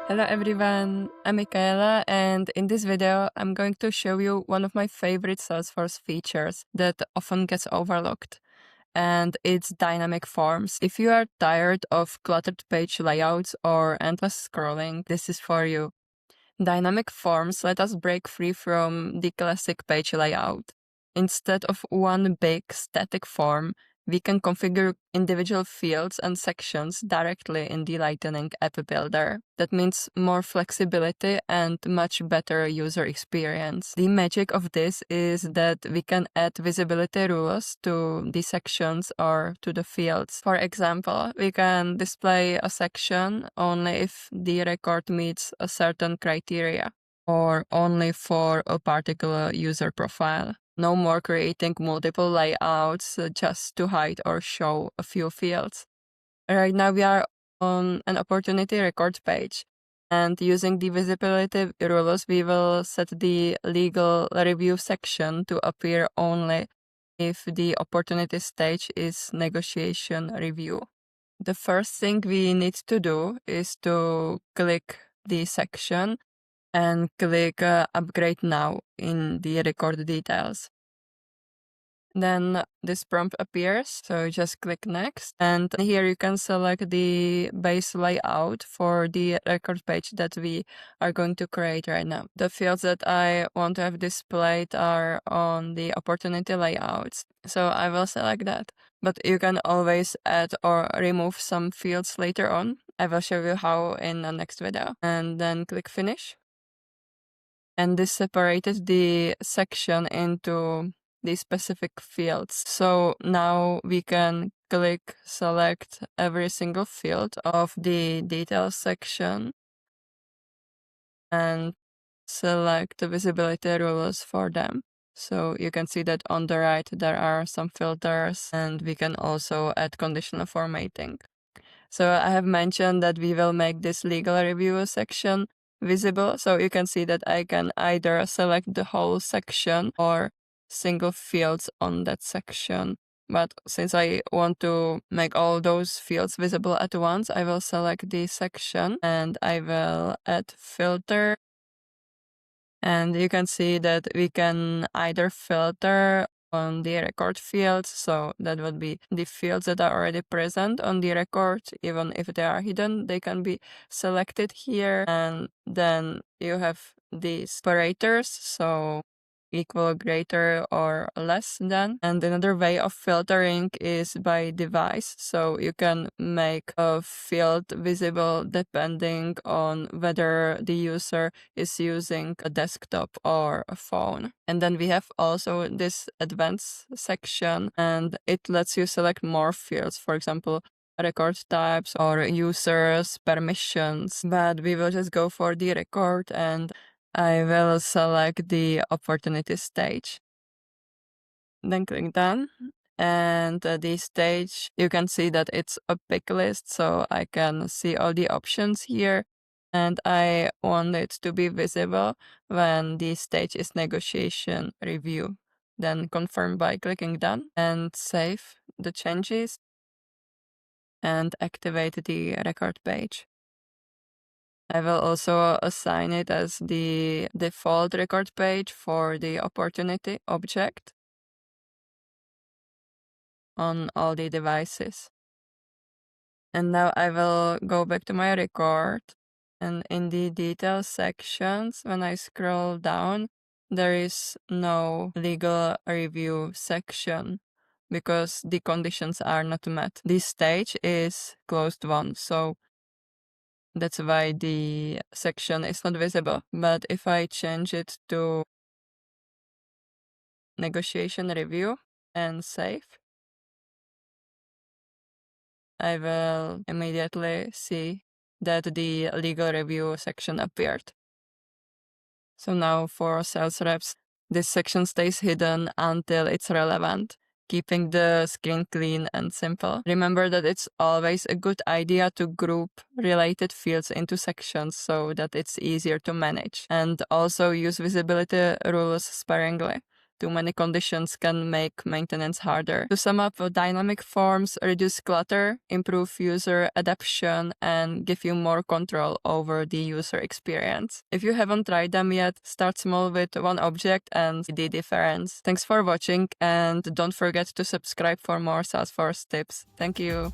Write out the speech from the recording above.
Hello everyone, I'm Michaela, and in this video I'm going to show you one of my favorite Salesforce features that often gets overlooked, and it's dynamic forms. If you are tired of cluttered page layouts or endless scrolling, this is for you. Dynamic forms let us break free from the classic page layout. Instead of one big static form, we can configure individual fields and sections directly in the Lightning app builder. That means more flexibility and much better user experience. The magic of this is that we can add visibility rules to the sections or to the fields. For example, we can display a section only if the record meets a certain criteria or only for a particular user profile. No more creating multiple layouts just to hide or show a few fields. Right now we are on an opportunity record page, and using the visibility rules, we will set the legal review section to appear only if the opportunity stage is negotiation review. The first thing we need to do is to click the section and click Upgrade Now in the record details. Then this prompt appears, so just click Next, and here you can select the base layout for the record page that we are going to create right now. The fields that I want to have displayed are on the opportunity layouts, so I will select that. But you can always add or remove some fields later on. I will show you how in the next video. And then click Finish. And this separated the section into the specific fields. So now we can click select every single field of the details section and select the visibility rules for them. So you can see that on the right there are some filters, and we can also add conditional formatting. So I have mentioned that we will make this legal review section visible. So you can see that I can either select the whole section or single fields on that section. But since I want to make all those fields visible at once, I will select the section and I will add filter. And you can see that we can either filter on the record fields, so that would be the fields that are already present on the record. Even if they are hidden, they can be selected here. And then you have these operators, so equal, greater, or less than. And another way of filtering is by device. So you can make a field visible depending on whether the user is using a desktop or a phone. And then we have also this advanced section, and it lets you select more fields, for example, record types or users, permissions. But we will just go for the record, and I will select the opportunity stage. Then click Done. And the stage, you can see that it's a pick list, so I can see all the options here. And I want it to be visible when the stage is negotiation review. Then confirm by clicking Done and save the changes and activate the record page. I will also assign it as the default record page for the opportunity object on all the devices. And now I will go back to my record, and in the details sections, when I scroll down, there is no legal review section because the conditions are not met. This stage is closed one, so that's why the section is not visible. But if I change it to negotiation review and save, I will immediately see that the legal review section appeared. So now for sales reps, this section stays hidden until it's relevant, keeping the screen clean and simple. Remember that it's always a good idea to group related fields into sections so that it's easier to manage, and also use visibility rules sparingly too many conditions can make maintenance harder. To sum up, dynamic forms reduce clutter, improve user adoption, and give you more control over the user experience. If you haven't tried them yet, start small with one object and see the difference. Thanks for watching, and don't forget to subscribe for more Salesforce tips. Thank you.